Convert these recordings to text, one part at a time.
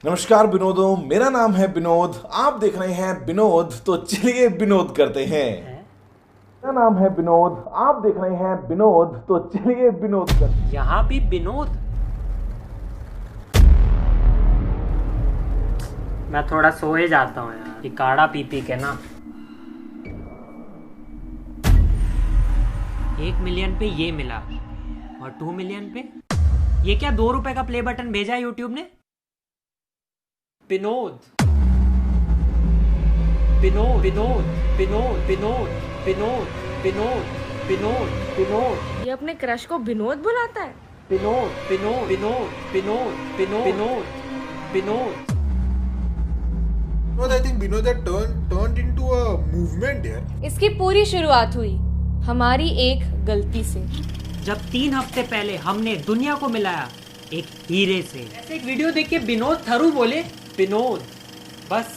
नमस्कार विनोदों, मेरा नाम है विनोद। आप देख रहे हैं विनोद, तो चलिए विनोद करते हैं। मेरा नाम है विनोद, आप देख रहे हैं विनोद, तो चलिए विनोद करते हैं। यहाँ भी विनोद। मैं थोड़ा सोए जाता हूँ यार, ये काढ़ा पी पी के ना। 1 मिलियन पे ये मिला और 2 मिलियन पे ये क्या 2 रुपए का प्ले बटन भेजा है यूट्यूब ने। विनोद विनोद विनोद विनोद विनोद विनोद विनोद विनोद विनोद। ये अपने क्रश को विनोद बुलाता है। Vinod Vinod Vinod Vinod Vinod Vinod Vinod. I think Vinod had turned into a movement here. इसकी पूरी शुरुआत हुई हमारी एक गलती से, जब 3 हफ्ते पहले हमने दुनिया को मिलाया एक हीरे से। ऐसे एक वीडियो देख के विनोद थरू बोले विनोद, बस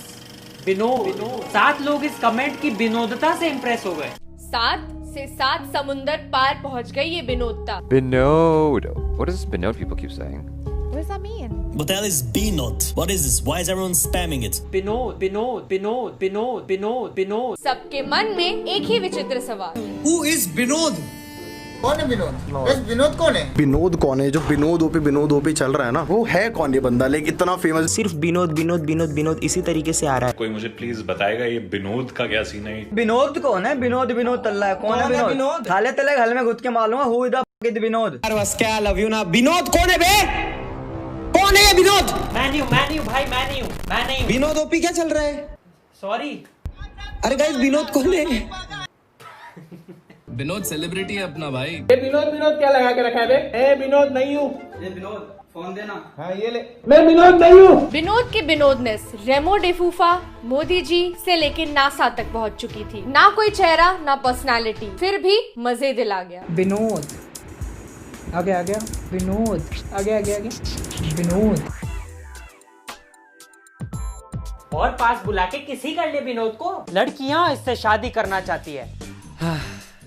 विनोद। 7 लोग इस कमेंट की विनोदता से इम्प्रेस हो गए। 7 से 7 समुंदर पार पहुंच गई ये विनोदता। Binod. What does Binod people keep saying? What does that mean? What the hell is B-Note? What is this? Why is everyone spamming it? Vinod Vinod Vinod Vinod Vinod Vinod. सबके मन में एक ही विचित्र सवाल, Who is Vinod? कौन है विनोद? बस विनोद कौन है? विनोद कौन है? जो विनोद ओपी चल रहा है ना, वो है कौन ये बंदा? लेकिन इतना फेमस सिर्फ विनोद विनोद विनोद विनोद इसी तरीके से आ रहा है। कोई मुझे प्लीज बताएगा ये विनोद का क्या सीन है? विनोद कौन है? विनोद विनोद तल्ला है। कौन है विनोद? खाले तले घर में घुस के मालूम है हु इज द विनोद। बस क्या लव यू ना। विनोद कौन है बे? कौन है ये विनोद? मैं नहीं हूँ। विनोद ओपी क्या चल रहा है? सॉरी। अरे गाइस विनोद कौन है? विनोद सेलिब्रिटी है अपना भाई। विनोद क्या लगा के रखा है बे? ए विनोद नहीं हूँ। ये विनोद फोन देना। हाँ ये ले। मैं विनोद नहीं हूँ। विनोद की विनोदनेस रेमो डिफूफा, मोदी जी से लेकर नासा तक पहुंच चुकी थी। ना कोई चेहरा ना पर्सनालिटी, फिर भी मजे दिला गया। विनोद आ गया विनोद आ गया विनोद। और पास बुला के किसी कर ले विनोद को। लड़कियां इससे शादी करना चाहती है।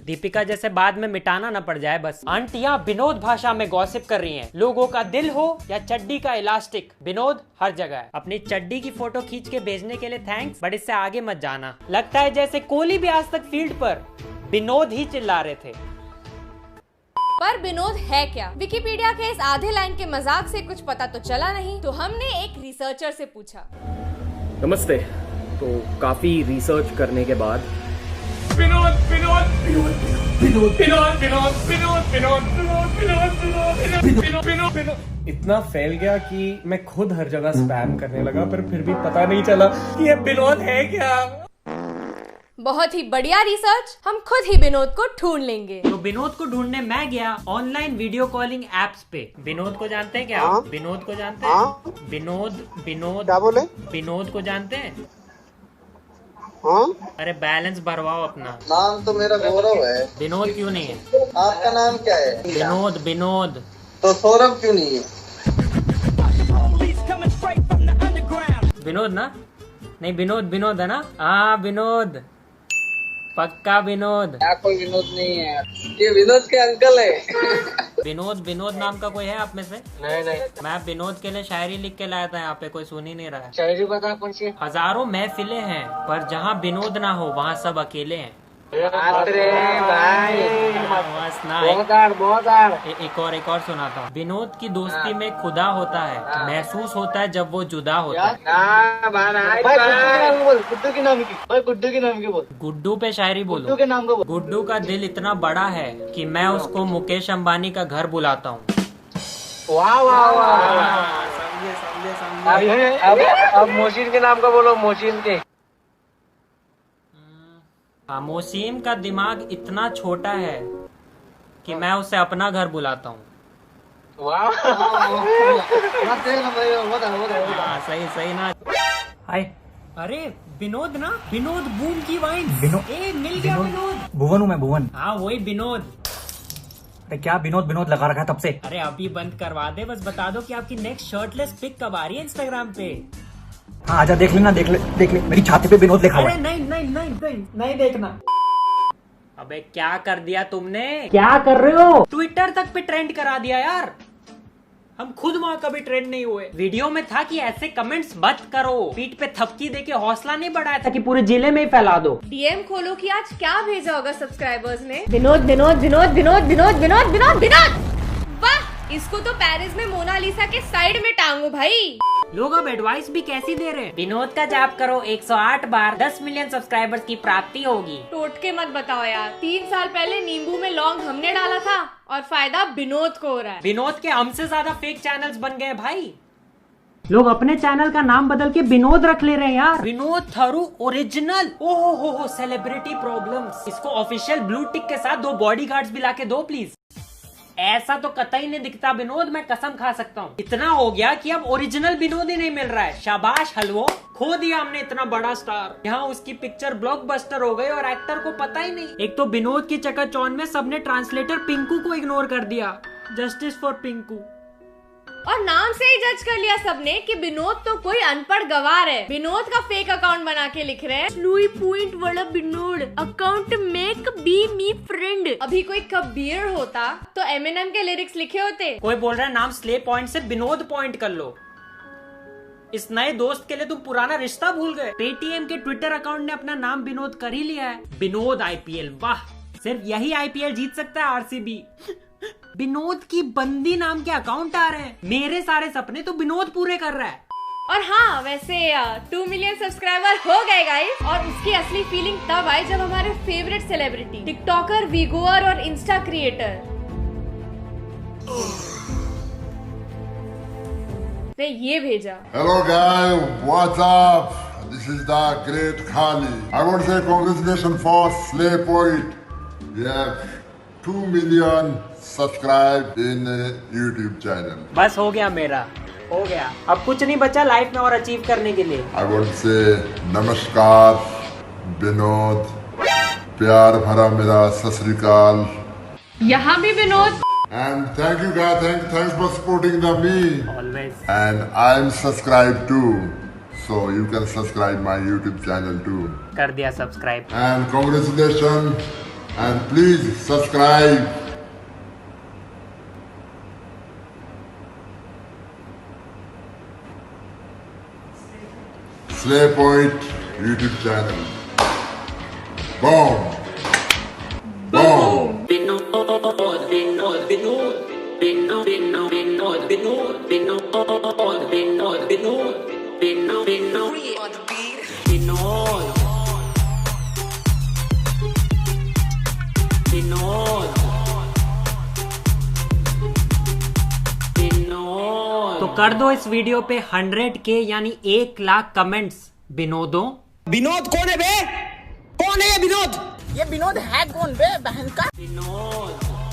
दीपिका जैसे बाद में मिटाना न पड़ जाए बस। आंटियां विनोद भाषा में गॉसिप कर रही हैं। लोगों का दिल हो या चड्डी का इलास्टिक, विनोद हर जगह है। अपनी चड्डी की फोटो खींच के भेजने के लिए थैंक्स, बट इससे आगे मत जाना। लगता है जैसे कोहली भी आज तक फील्ड पर विनोद ही चिल्ला रहे थे। पर विनोद है क्या? विकिपीडिया के इस आधे लाइन के मजाक से कुछ पता तो चला नहीं, तो हमने एक रिसर्चर से पूछा। नमस्ते। तो काफी रिसर्च करने के बाद इतना फैल गया कि मैं खुद हर जगह स्पैम करने लगा, पर फिर भी पता नहीं चला कि ये विनोद है क्या। बहुत ही बढ़िया रिसर्च, हम खुद ही विनोद को ढूंढ लेंगे। तो विनोद को ढूंढने मैं गया ऑनलाइन वीडियो कॉलिंग एप्स पे। विनोद को जानते हैं क्या? विनोद को जानते हैं? विनोद क्या बोले? विनोद को जानते हैं? हाँ? अरे बैलेंस भरवाओ अपना। नाम तो मेरा गौरव है। विनोद क्यों नहीं है? आपका नाम क्या है? विनोद। तो सौरभ क्यों नहीं है? विनोद ना? नहीं विनोद है ना? हाँ विनोद, पक्का विनोद। यहाँ कोई विनोद नहीं है, ये विनोद के अंकल है। विनोद नाम का कोई है आप में से? नहीं। मैं विनोद के लिए शायरी लिख के लाया था, यहाँ पे कोई सुन ही नहीं रहा है। शायरी बता कौन सी? हजारों महफिलें हैं पर जहाँ विनोद ना हो वहाँ सब अकेले हैं। अरे भाई बस ना, एक और सुनाता हूँ। विनोद की दोस्ती में खुदा होता है, महसूस होता है जब वो जुदा होता है। गुड्डू के नाम की बोल। गुड्डू पे शायरी बोलो। गुड्डू के नाम को बोल। गुड्डू का दिल इतना बड़ा है कि मैं उसको मुकेश अंबानी का घर बुलाता हूँ। वाह वाह वाह, समझे। अब मोहसिन के नाम का बोलो, मोहसिन के। मोसीम का दिमाग इतना छोटा है कि मैं उसे अपना घर बुलाता हूँ। सही ना। अरे विनोद ना, विनोद बूम की वाइन। मिल गया विनोद। भुवन हूँ मैं, भुवन। हाँ वही विनोद। अरे क्या विनोद लगा रखा है तब से। अरे अभी बंद करवा दे, बस बता दो कि आपकी नेक्स्ट शर्टलेस पिक कब आ रही है इंस्टाग्राम पे। हाँ आजा, देख लेना, देख ले मेरी छाती पे विनोद लिखा हुआ है। अरे नहीं देखना। अबे क्या कर दिया तुमने? क्या कर रहे हो? ट्विटर तक पे ट्रेंड करा दिया यार। हम खुद वहाँ कभी ट्रेंड नहीं हुए। वीडियो में था कि ऐसे कमेंट्स मत करो, पीठ पे थपकी देके हौसला नहीं बढ़ाया था कि पूरे जिले में ही फैला दो। डीएम खोलो कि आज क्या भेजा होगा सब्सक्राइबर्स ने। विनोद विनोद विनोद विनोद विनोद विनोद विनोद विनोद, वाह, इसको तो पेरिस में मोनालिसा के साइड में टांगो भाई। लोग अब एडवाइस भी कैसी दे रहे हैं। विनोद का जाप करो 108 बार, 10 मिलियन सब्सक्राइबर्स की प्राप्ति होगी। टोटके मत बताओ यार, 3 साल पहले नींबू में लौंग हमने डाला था और फायदा विनोद को हो रहा है। विनोद के हमसे ज्यादा फेक चैनल्स बन गए भाई। लोग अपने चैनल का नाम बदल के विनोद रख ले रहे हैं यार। विनोद थारू ओरिजिनल। ओहो हो सेलिब्रिटी प्रॉब्लम्स। इसको ऑफिशियल ब्लू टिक के साथ 2 बॉडीगार्ड्स भी लाके दो प्लीज। ऐसा तो कतई नहीं दिखता विनोद, मैं कसम खा सकता हूँ। इतना हो गया कि अब ओरिजिनल विनोद ही नहीं मिल रहा है। शाबाश हलवो, खो दिया हमने इतना बड़ा स्टार। यहाँ उसकी पिक्चर ब्लॉकबस्टर हो गई और एक्टर को पता ही नहीं। एक तो विनोद की चकाचौंध में सबने ट्रांसलेटर पिंकू को इग्नोर कर दिया। Justice for Pinku. और नाम से ही जज कर लिया सबने कि विनोद तो कोई अनपढ़ गवार है। विनोद का फेक अकाउंट बना के लिख रहे हैं लुई पॉइंट वाला Vinod account make be me friend. अभी कोई कबीर होता तो एमिनेम के लिरिक्स लिखे होते। कोई बोल रहा है नाम स्ले पॉइंट से विनोद पॉइंट कर लो। इस नए दोस्त के लिए तुम पुराना रिश्ता भूल गए। पेटीएम के ट्विटर अकाउंट ने अपना नाम विनोद कर ही लिया है। विनोद आईपीएल, वाह, सिर्फ यही आईपीएल जीत सकता है आरसीबी। विनोद की बंदी नाम के अकाउंट आ रहे हैं। मेरे सारे सपने तो विनोद पूरे कर रहा है। और हाँ, वैसे 2 मिलियन सब्सक्राइबर हो गए गाइस। और उसकी असली फीलिंग तब आई जब हमारे फेवरेट सेलिब्रिटी टिकटॉकर, वीगोअर और इंस्टा क्रिएटर ने ये भेजा। Hello guys, what's up? This is the great Khali. I want to say congratulations for Slay Point. We have 2 million subscribed in YouTube channel. बस हो गया मेरा, हो गया। अब कुछ नहीं बचा लाइफ में और अचीव करने के लिए। I want to say नमस्कार विनोद, प्यार भरा मेरा सत श्री अकाल। यहाँ भी Vinod. And thank you guys, thanks for supporting me. Always. And I'm subscribed too, so you can subscribe my YouTube channel too. कर दिया subscribe. And congratulations, and please subscribe. Slay Point YouTube channel. Boom. Boom. तो कर दो इस video पे 100K यानी 1 lakh comments. विनोदों, Vinod कौन है बे? कौन है ये विनोद? ये विनोद है कौन बे बहन का? विनोद।